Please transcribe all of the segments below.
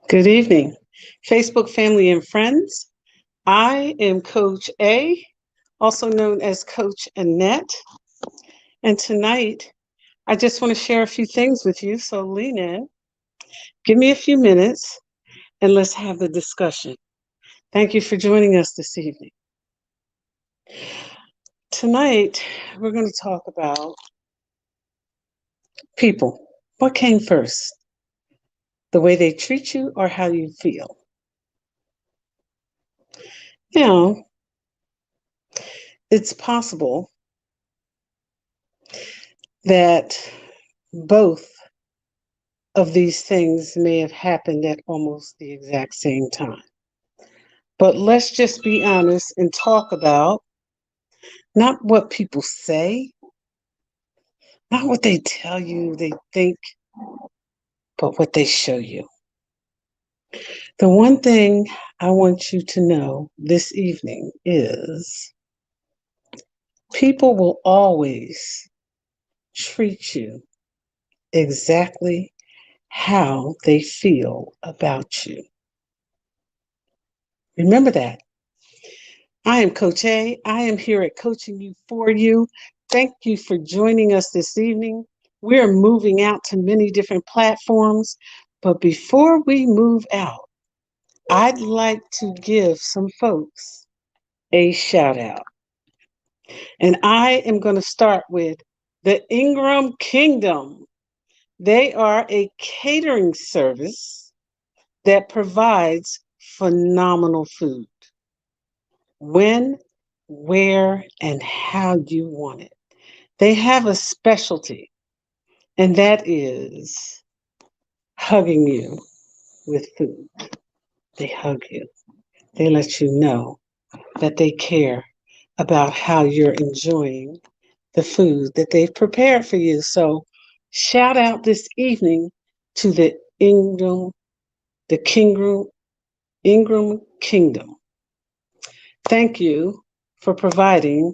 Good evening, Facebook family and friends. I am Coach A, also known as Coach Annette. And tonight, I just want to share a few things with you. So lean in, give me a few minutes, and let's have the discussion. Thank you for joining us this evening. Tonight, we're going to talk about people. What came first? The way they treat you or how you feel? You know, it's possible that both of these things may have happened at almost the exact same time. But let's just be honest and talk about not what people say, not what they tell you they think, but what they show you. The one thing I want you to know this evening is people will always treat you exactly how they feel about you. Remember that. I am Coach A. I am here at Coaching You for You. Thank you for joining us this evening. We're moving out to many different platforms, but before we move out, I'd like to give some folks a shout out. And I am going to start with the Ingram Kingdom. They are a catering service that provides phenomenal food. When, where, and how you want it. They have a specialty, and that is hugging you with food. They hug you. They let you know that they care about how you're enjoying the food that they've prepared for you. So, shout out this evening to the the Ingram Kingdom. Thank you for providing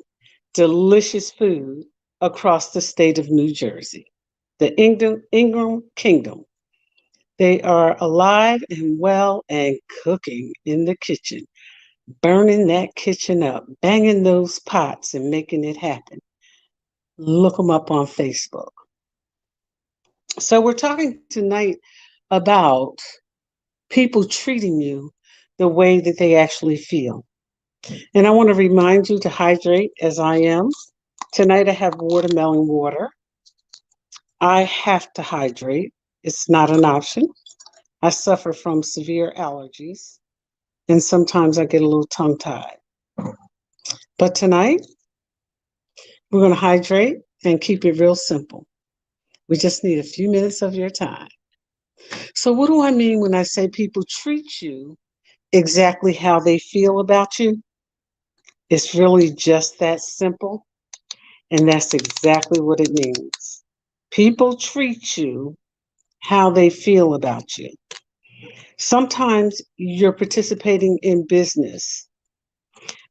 delicious food across the state of New Jersey. The Ingram Kingdom. They are alive and well and cooking in the kitchen, burning that kitchen up, banging those pots and making it happen. Look them up on Facebook. So, we're talking tonight about people treating you the way that they actually feel. And I want to remind you to hydrate as I am. Tonight I have watermelon water. I have to hydrate. It's not an option. I suffer from severe allergies, and sometimes I get a little tongue tied. But tonight, we're going to hydrate and keep it real simple. We just need a few minutes of your time. So, what do I mean when I say people treat you exactly how they feel about you? It's really just that simple, and that's exactly what it means. People treat you how they feel about you. Sometimes you're participating in business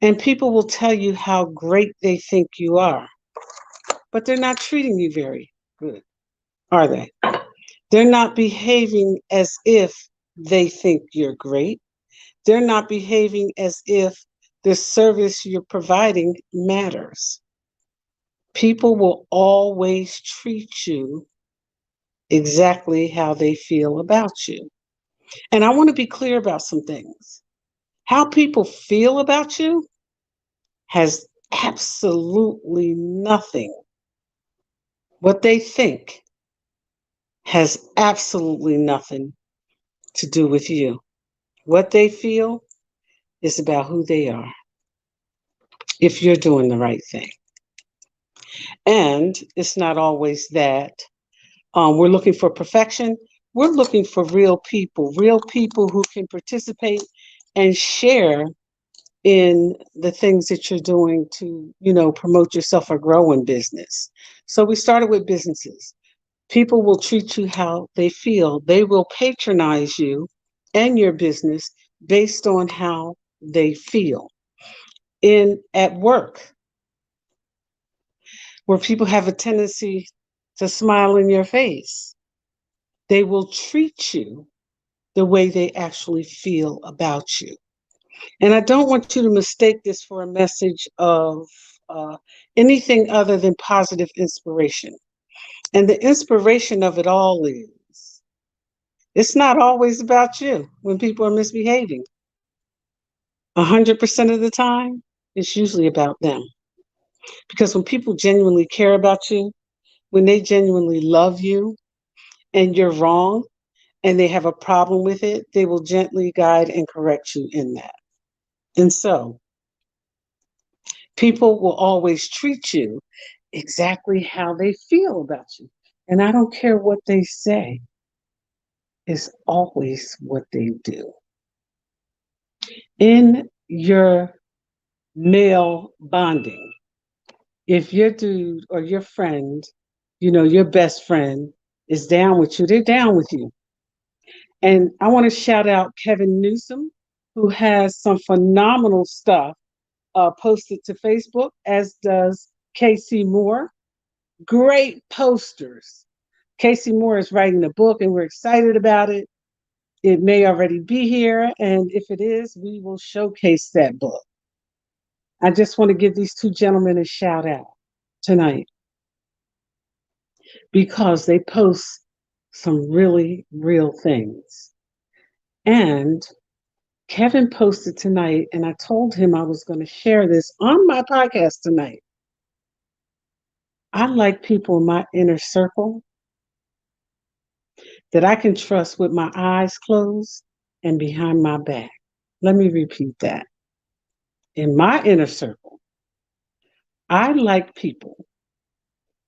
and people will tell you how great they think you are, but they're not treating you very good, are they? They're not behaving as if they think you're great. They're not behaving as if the service you're providing matters. People will always treat you exactly how they feel about you. And I want to be clear about some things. How people feel about you has absolutely nothing. What they think has absolutely nothing to do with you. What they feel is about who they are, if you're doing the right thing. And it's not always that we're looking for perfection. We're looking for real people who can participate and share in the things that you're doing to, promote yourself or grow in business. So we started with businesses. People will treat you how they feel. They will patronize you and your business based on how they feel. In at work, where people have a tendency to smile in your face, they will treat you the way they actually feel about you. And I don't want you to mistake this for a message of uh, anything other than positive inspiration. And the inspiration of it all is it's not always about you when people are misbehaving. 100% of the time, it's usually about them. Because when people genuinely care about you, when they genuinely love you and you're wrong and they have a problem with it, they will gently guide and correct you in that. And so people will always treat you exactly how they feel about you. And I don't care what they say, it's always what they do. In your male bonding, if your dude or your friend, your best friend is down with you, they're down with you. And I want to shout out Kevin Newsom, who has some phenomenal stuff posted to Facebook, as does Casey Moore. Great posters. Casey Moore is writing a book, and we're excited about it. It may already be here, and if it is, we will showcase that book. I just want to give these two gentlemen a shout out tonight because they post some really real things. And Kevin posted tonight, and I told him I was going to share this on my podcast tonight. I like people in my inner circle that I can trust with my eyes closed and behind my back. Let me repeat that. In my inner circle, I like people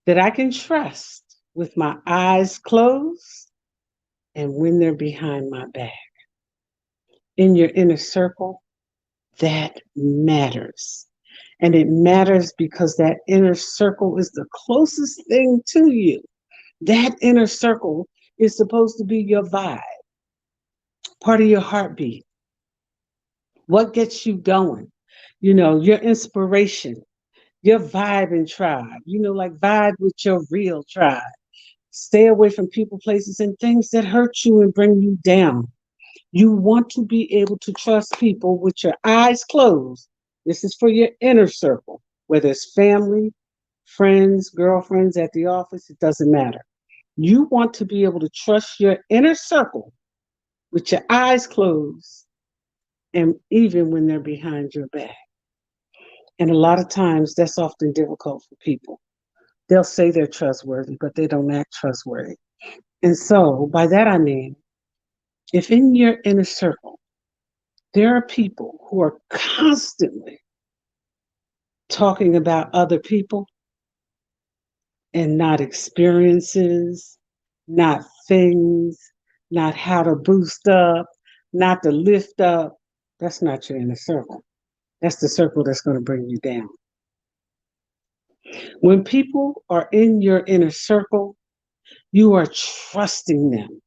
that I can trust with my eyes closed and when they're behind my back. In your inner circle, that matters. And it matters because that inner circle is the closest thing to you. That inner circle is supposed to be your vibe, part of your heartbeat. What gets you going? Your inspiration, your vibe and tribe, like vibe with your real tribe. Stay away from people, places, and things that hurt you and bring you down. You want to be able to trust people with your eyes closed. This is for your inner circle, whether it's family, friends, girlfriends at the office, it doesn't matter. You want to be able to trust your inner circle with your eyes closed and even when they're behind your back. And a lot of times that's often difficult for people. They'll say they're trustworthy, but they don't act trustworthy. And so by that I mean, if in your inner circle, there are people who are constantly talking about other people and not experiences, not things, not how to boost up, not to lift up, that's not your inner circle. That's the circle that's going to bring you down. When people are in your inner circle, you are trusting them.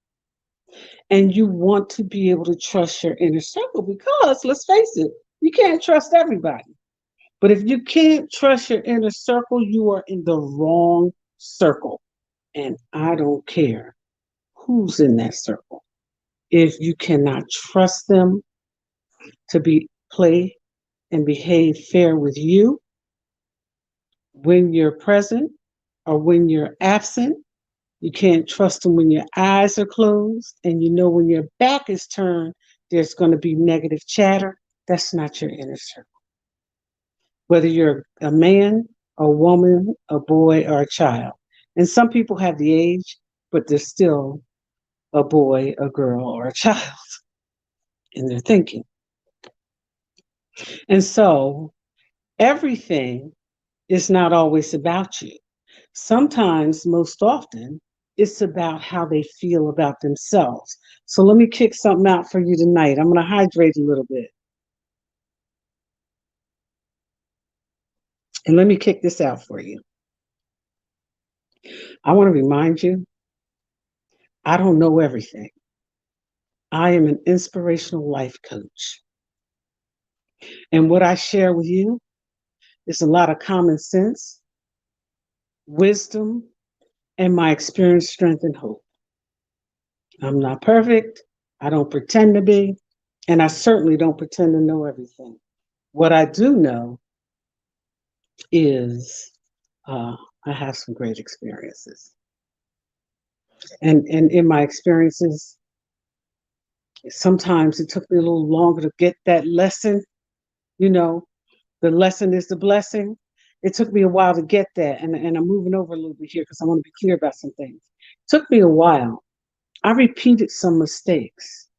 And you want to be able to trust your inner circle because, let's face it, you can't trust everybody. But if you can't trust your inner circle, you are in the wrong circle. And I don't care who's in that circle. If you cannot trust them to play and behave fair with you when you're present or when you're absent, you can't trust them when your eyes are closed, and when your back is turned, there's going to be negative chatter. That's not your inner circle. Whether you're a man, a woman, a boy, or a child. And some people have the age, but they're still a boy, a girl, or a child in their thinking. And so everything is not always about you. Sometimes, most often, it's about how they feel about themselves. So let me kick something out for you tonight. I'm going to hydrate a little bit. And let me kick this out for you. I want to remind you, I don't know everything. I am an inspirational life coach. And what I share with you is a lot of common sense, wisdom, and my experience, strength, and hope. I'm not perfect. I don't pretend to be, and I certainly don't pretend to know everything. What I do know is uh, I have some great experiences. And in my experiences, sometimes it took me a little longer to get that lesson. You know, the lesson is the blessing. It took me a while to get that. And I'm moving over a little bit here because I want to be clear about some things. It took me a while. I repeated some mistakes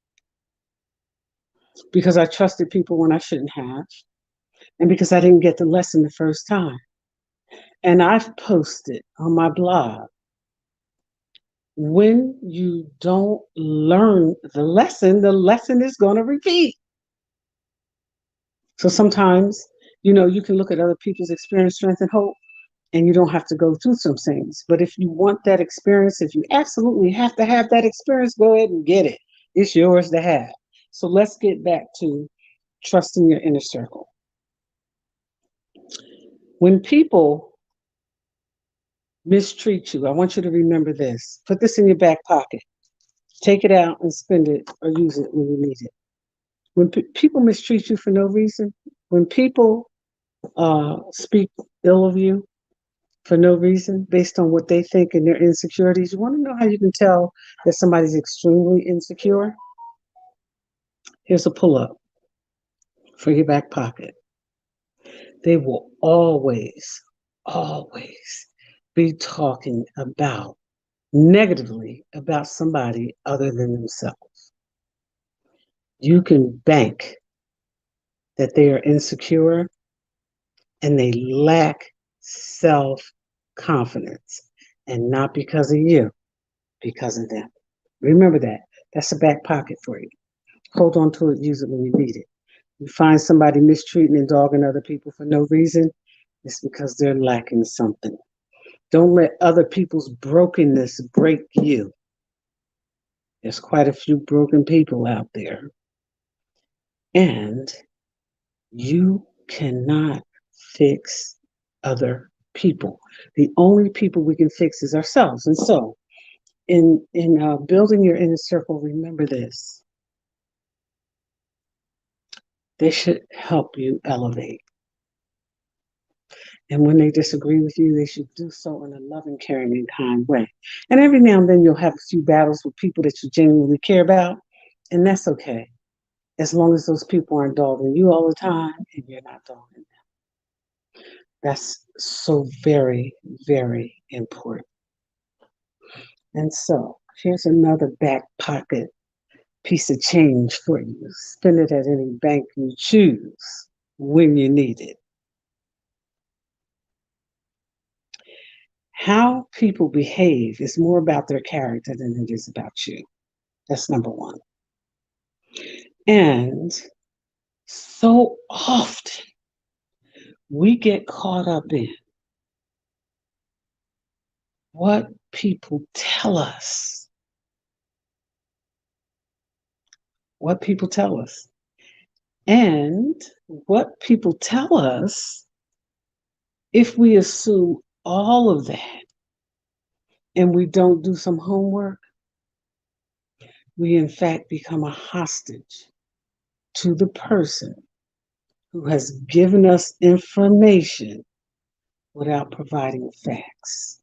because I trusted people when I shouldn't have, and because I didn't get the lesson the first time. And I've posted on my blog, when you don't learn the lesson is going to repeat. So sometimes, you can look at other people's experience, strength, and hope, and you don't have to go through some things. But if you want that experience, if you absolutely have to have that experience, go ahead and get it. It's yours to have. So let's get back to trusting your inner circle. When people mistreat you, I want you to remember this. Put this in your back pocket. Take it out and spend it or use it when you need it. When people mistreat you for no reason, when people speak ill of you for no reason based on what they think and their insecurities, you want to know how you can tell that somebody's extremely insecure? Here's a pull up for your back pocket. They will always, always be talking about negatively about somebody other than themselves. You can bank that they are insecure and they lack self confidence, and not because of you, because of them. Remember that. That's a back pocket for you. Hold on to it, use it when you need it. You find somebody mistreating and dogging other people for no reason, it's because they're lacking something. Don't let other people's brokenness break you. There's quite a few broken people out there. And you cannot fix other people. The only people we can fix is ourselves. And so, in building your inner circle, remember this: they should help you elevate. And when they disagree with you, they should do so in a loving, caring, and kind way. And every now and then you'll have a few battles with people that you genuinely care about, and that's okay, as long as those people aren't dogging you all the time and you're not dogging them. That's so very, very important. And so here's another back pocket piece of change for you. Spend it at any bank you choose when you need it. How people behave is more about their character than it is about you. That's number one. And so often we get caught up in what people tell us. What people tell us. And what people tell us, if we assume all of that and we don't do some homework, we in fact become a hostage to the person who has given us information without providing facts.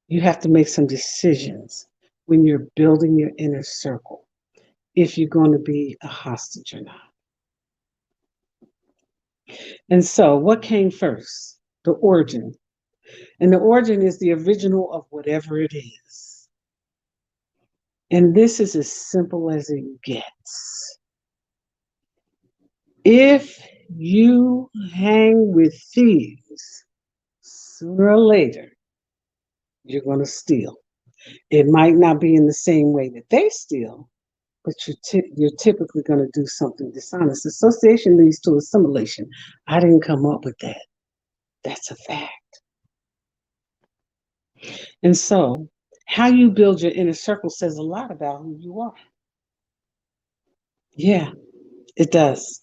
You have to make some decisions when you're building your inner circle, if you're going to be a hostage or not. And so, what came first? The origin. And the origin is the original of whatever it is. And this is as simple as it gets. If you hang with thieves, sooner or later, you're going to steal. It might not be in the same way that they steal, but you're typically going to do something dishonest. Association leads to assimilation. I didn't come up with that. That's a fact. And so, how you build your inner circle says a lot about who you are. Yeah, it does.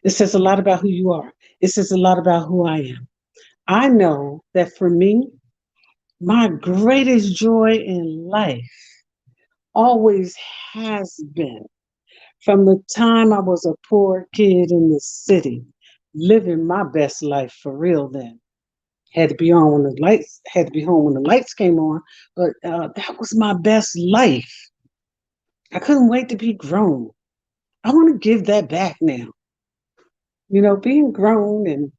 It says a lot about who you are. It says a lot about who I am. I know that for me, my greatest joy in life always has been. From the time I was a poor kid in the city, living my best life for real then. Had to be on when the lights, had to be home when the lights came on, but that was my best life. I couldn't wait to be grown. I want to give that back now. Being grown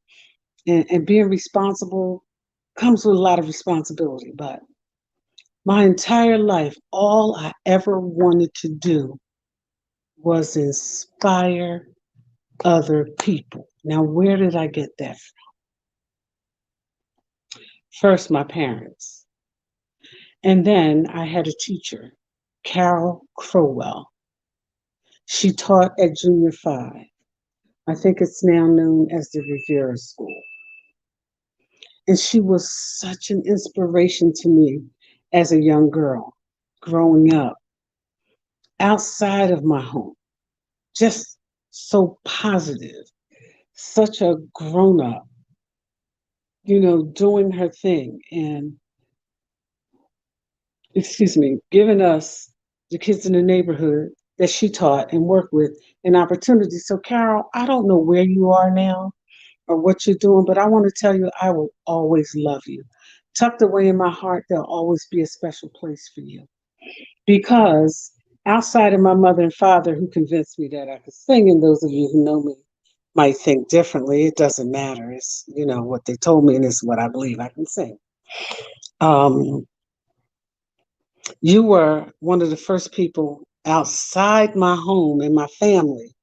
and being responsible comes with a lot of responsibility, but my entire life, all I ever wanted to do was inspire other people. Now, where did I get that from? First, my parents. And then I had a teacher, Carol Crowell. She taught at Junior 5. I think it's now known as the Rivera School. And she was such an inspiration to me as a young girl growing up outside of my home. Just so positive, such a grown up, doing her thing and, excuse me, giving us, the kids in the neighborhood that she taught and worked with, an opportunity. So, Carol, I don't know where you are now or what you're doing, but I want to tell you, I will always love you. Tucked away in my heart, there'll always be a special place for you. Because outside of my mother and father who convinced me that I could sing, and those of you who know me might think differently, it doesn't matter. It's, what they told me, and it's what I believe I can sing. Um, you were one of the first people outside my home and my family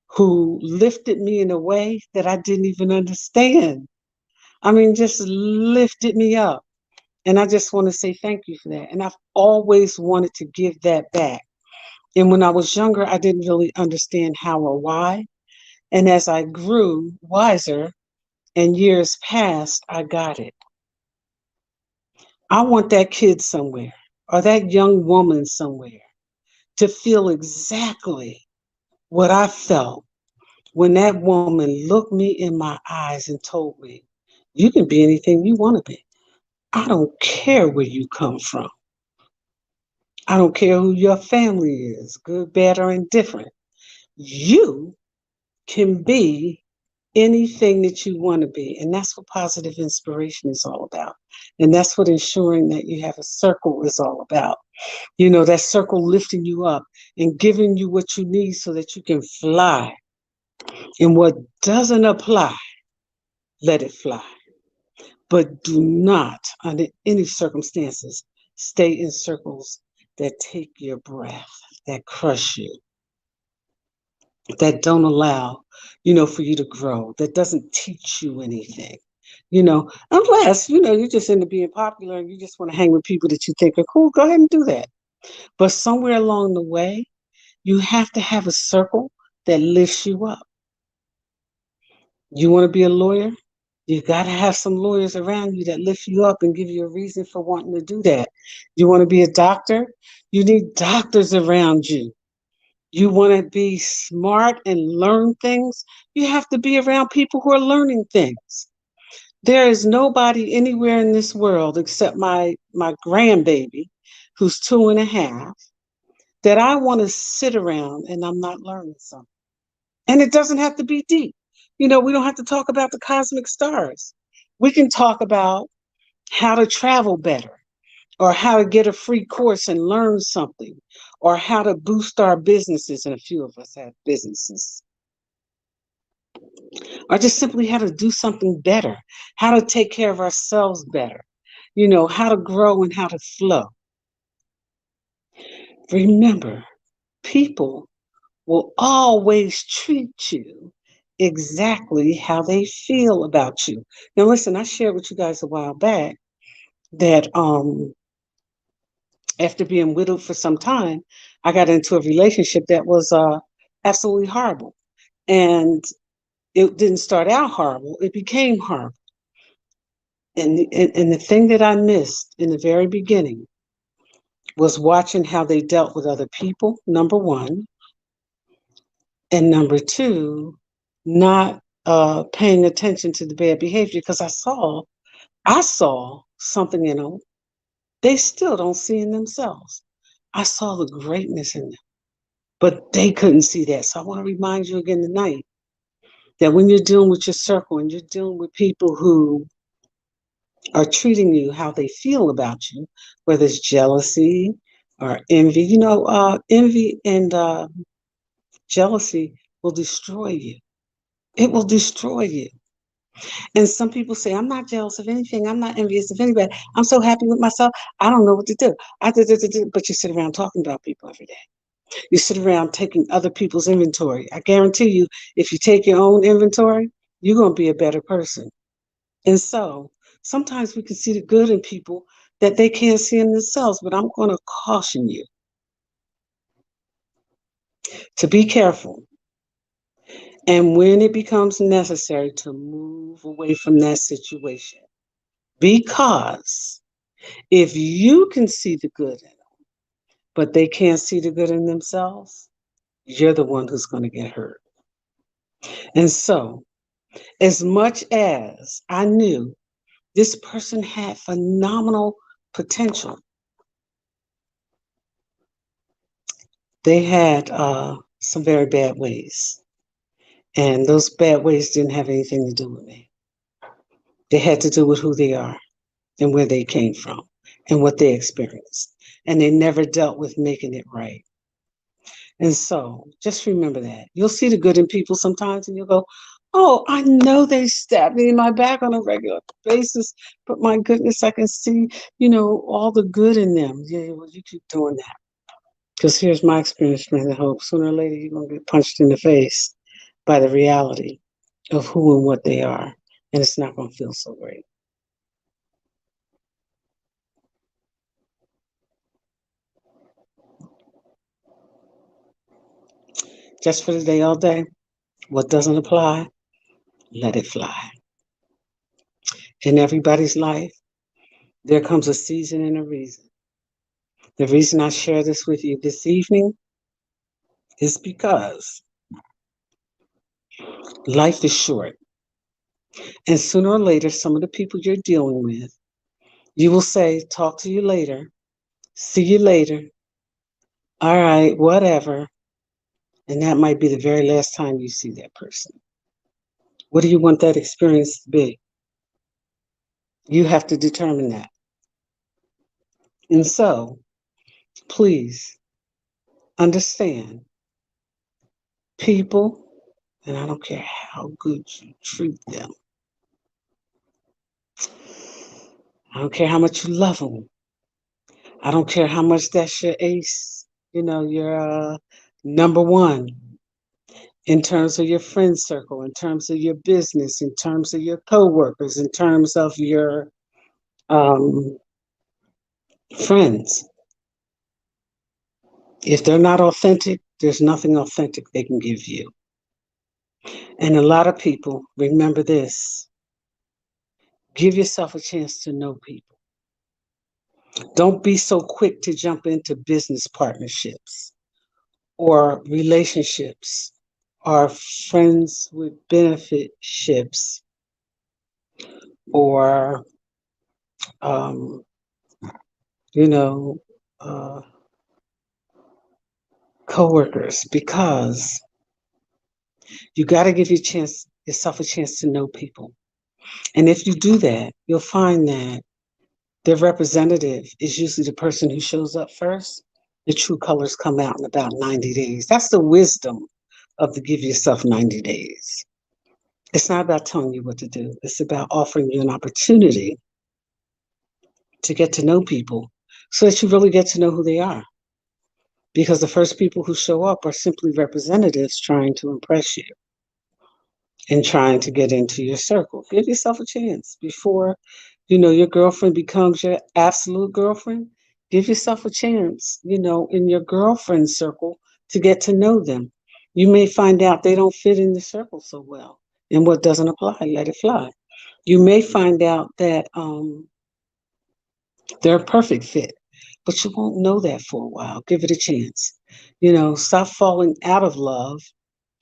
who lifted me in a way that I didn't even understand. I mean, just lifted me up. And I just want to say thank you for that. And I've always wanted to give that back. And when I was younger, I didn't really understand how or why. And as I grew wiser and years passed, I got it. I want that kid somewhere or that young woman somewhere to feel exactly what I felt when that woman looked me in my eyes and told me, you can be anything you want to be. I don't care where you come from. I don't care who your family is, good, bad, or indifferent. You can be anything that you want to be. And that's what positive inspiration is all about. And that's what ensuring that you have a circle is all about. That circle lifting you up and giving you what you need so that you can fly. And what doesn't apply, let it fly. But do not, under any circumstances, stay in circles that take your breath, that crush you, that don't allow, for you to grow, that doesn't teach you anything. Unless, you're just into being popular and you just want to hang with people that you think are cool, go ahead and do that. But somewhere along the way, you have to have a circle that lifts you up. You want to be a lawyer? You got to have some lawyers around you that lift you up and give you a reason for wanting to do that. You want to be a doctor? You need doctors around you. You want to be smart and learn things? You have to be around people who are learning things. There is nobody anywhere in this world except my grandbaby, who's 2.5, that I want to sit around and I'm not learning something. And it doesn't have to be deep. We don't have to talk about the cosmic stars. We can talk about how to travel better, or how to get a free course and learn something, or how to boost our businesses. And a few of us have businesses. Or just simply how to do something better, how to take care of ourselves better, how to grow and how to flow. Remember, people will always treat you exactly how they feel about you. Now, listen, I shared with you guys a while back that after being widowed for some time, I got into a relationship that was absolutely horrible. And it didn't start out horrible, it became horrible. And the thing that I missed in the very beginning was watching how they dealt with other people, number one. And number two, not paying attention to the bad behavior, because I saw something in them they still don't see in themselves. I saw the greatness in them, but they couldn't see that. So I want to remind you again tonight that when you're dealing with your circle and you're dealing with people who are treating you how they feel about you, whether it's jealousy or envy, envy and jealousy will destroy you. It will destroy you. And some people say, I'm not jealous of anything. I'm not envious of anybody. I'm so happy with myself. I don't know what to do. But you sit around talking about people every day. You sit around taking other people's inventory. I guarantee you, if you take your own inventory, you're going to be a better person. And so sometimes we can see the good in people that they can't see in themselves. But I'm going to caution you to be careful. And when it becomes necessary to move away from that situation, because if you can see the good in them, but they can't see the good in themselves, you're the one who's going to get hurt. And so, as much as I knew this person had phenomenal potential, they had some very bad ways. And those bad ways didn't have anything to do with me. They had to do with who they are and where they came from and what they experienced. And they never dealt with making it right. And so just remember that. You'll see the good in people sometimes and you'll go, oh, I know they stab me in my back on a regular basis, but my goodness, I can see, all the good in them. Yeah, well, you keep doing that. Because here's my experience, man. I hope sooner or later you're going to get punched in the face by the reality of who and what they are. And it's not going to feel so great. Just for the day, all day. What doesn't apply, let it fly. In everybody's life, there comes a season and a reason. The reason I share this with you this evening is because life is short. And sooner or later, some of the people you're dealing with, you will say, talk to you later, see you later, all right, whatever. And that might be the very last time you see that person. What do you want that experience to be? You have to determine that. And so, please understand people, and I don't care how good you treat them. I don't care how much you love them. I don't care how much that's your ace, your number one in terms of your friend circle, in terms of your business, in terms of your coworkers, in terms of your um, friends. If they're not authentic, there's nothing authentic they can give you. And a lot of people, remember this, give yourself a chance to know people. Don't be so quick to jump into business partnerships or relationships or friends with benefit ships or, um, you know, uh, coworkers, because you got to give yourself a chance to know people. And if you do that, you'll find that their representative is usually the person who shows up first. The true colors come out in about 90 days. That's the wisdom of the give yourself 90 days. It's not about telling you what to do. It's about offering you an opportunity to get to know people so that you really get to know who they are. Because the first people who show up are simply representatives trying to impress you and trying to get into your circle. Give yourself a chance before, your girlfriend becomes your absolute girlfriend. Give yourself a chance, in your girlfriend circle to get to know them. You may find out they don't fit in the circle so well. And what doesn't apply, let it fly. You may find out that they're a perfect fit, but you won't know that for a while. Give it a chance. Stop falling out of love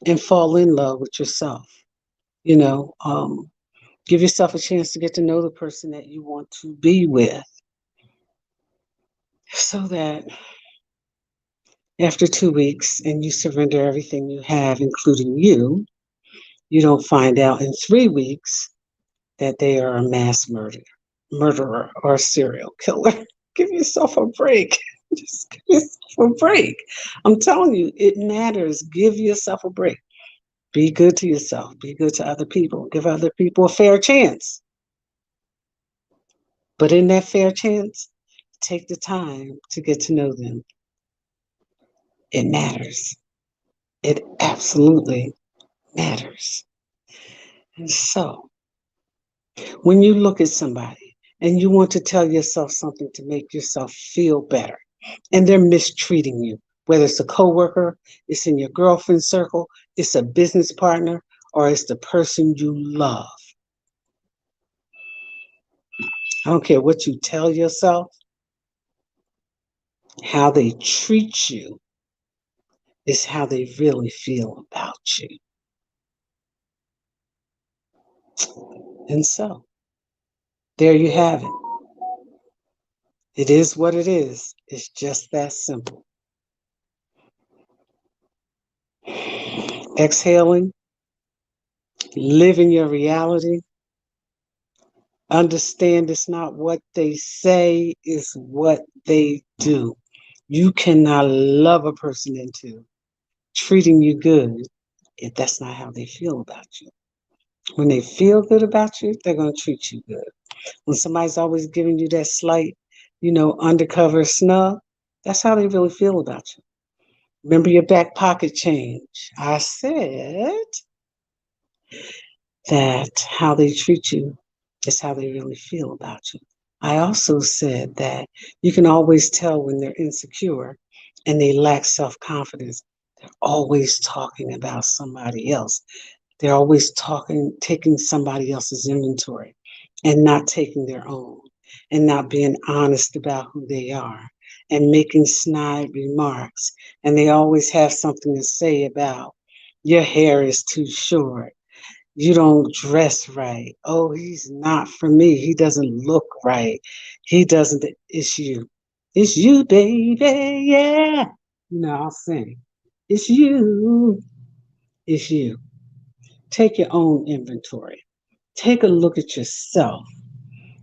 and fall in love with yourself. You know, um, Give yourself a chance to get to know the person that you want to be with so that After 2 weeks and you surrender everything you have, including you don't find out in 3 weeks that they are a murderer or a serial killer. Give yourself a break. Just give yourself a break. I'm telling you, it matters. Give yourself a break. Be good to yourself. Be good to other people. Give other people a fair chance. But in that fair chance, take the time to get to know them. It matters. It absolutely matters. And so, when you look at somebody and you want to tell yourself something to make yourself feel better, and they're mistreating you, whether it's a coworker, it's in your girlfriend circle, it's a business partner, or it's the person you love. I don't care what you tell yourself, how they treat you is how they really feel about you. And so, there you have it. It is what it is. It's just that simple. Exhaling, living your reality. Understand it's not what they say, it's what they do. You cannot love a person into treating you good if that's not how they feel about you. When they feel good about you, they're going to treat you good. When somebody's always giving you that slight, undercover snub, that's how they really feel about you. Remember your back pocket change. I said that how they treat you is how they really feel about you. I also said that you can always tell when they're insecure and they lack self-confidence. They're always talking about somebody else. They're always taking somebody else's inventory and not taking their own, and not being honest about who they are, and making snide remarks. And they always have something to say about your hair is too short. You don't dress right. Oh, he's not for me. He doesn't look right. He doesn't. It's you. It's you, baby. Yeah. I'll sing. It's you. It's you. Take your own inventory. Take a look at yourself.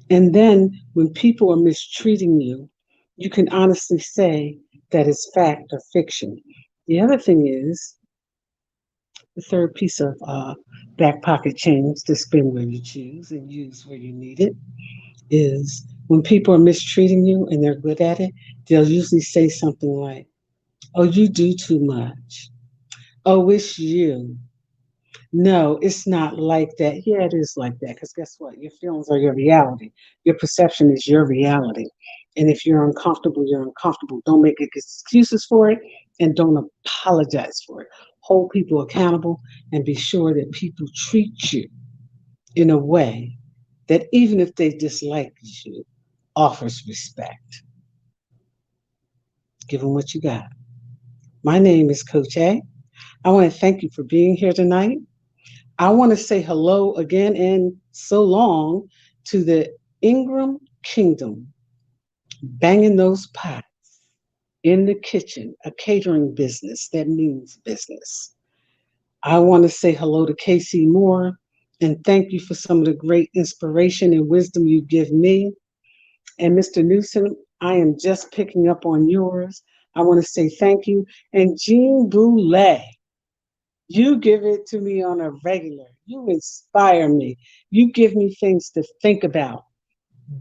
And then when people are mistreating you, you can honestly say that it's fact or fiction. The other thing is, the third piece of back pocket change to spend where you choose and use where you need it is when people are mistreating you and they're good at it, they'll usually say something like, oh, you do too much. Oh, it's you. No, it's not like that. Yeah, it is like that. Because guess what? Your feelings are your reality. Your perception is your reality. And if you're uncomfortable, you're uncomfortable. Don't make excuses for it and don't apologize for it. Hold people accountable and be sure that people treat you in a way that even if they dislike you, offers respect. Give them what you got. My name is Coach A. I want to thank you for being here tonight. I want to say hello again and so long to the Ingram Kingdom, banging those pots in the kitchen, a catering business that means business. I want to say hello to Casey Moore and thank you for some of the great inspiration and wisdom you give me. And Mr. Newsom, I am just picking up on yours. I want to say thank you. And Jean Boulay, you give it to me on a regular. You inspire me. You give me things to think about.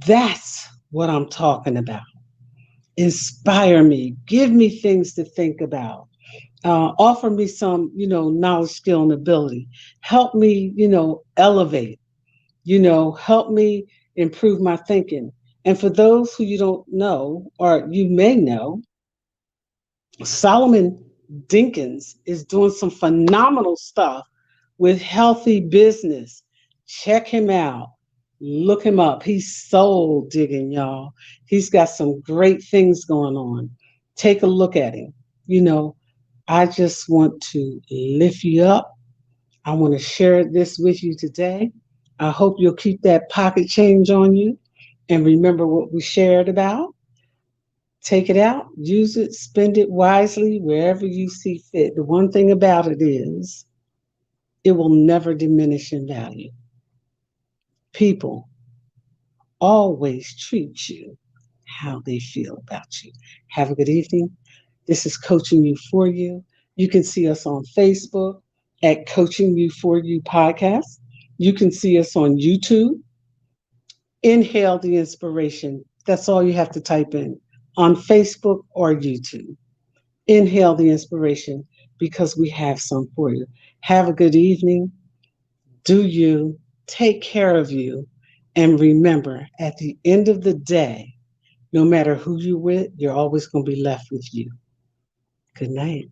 That's what I'm talking about. Inspire me. Give me things to think about. Offer me some, knowledge, skill, and ability. Help me, elevate. Help me improve my thinking. And for those who you don't know, or you may know, Solomon Dinkins is doing some phenomenal stuff with healthy business. Check him out. Look him up. He's soul digging, y'all. He's got some great things going on. Take a look at him. You know, I just want to lift you up. I want to share this with you today. I hope you'll keep that pocket change on you and remember what we shared about. Take it out, use it, spend it wisely wherever you see fit. The one thing about it is it will never diminish in value. People always treat you how they feel about you. Have a good evening. This is Coaching You For You. You can see us on Facebook at Coaching You For You Podcast. You can see us on YouTube. Inhale the inspiration. That's all you have to type in on Facebook or YouTube. Inhale the inspiration because we have some for you. Have a good evening. Do you take care of you? And remember, at the end of the day, no matter who you're with, you're always going to be left with you. Good night.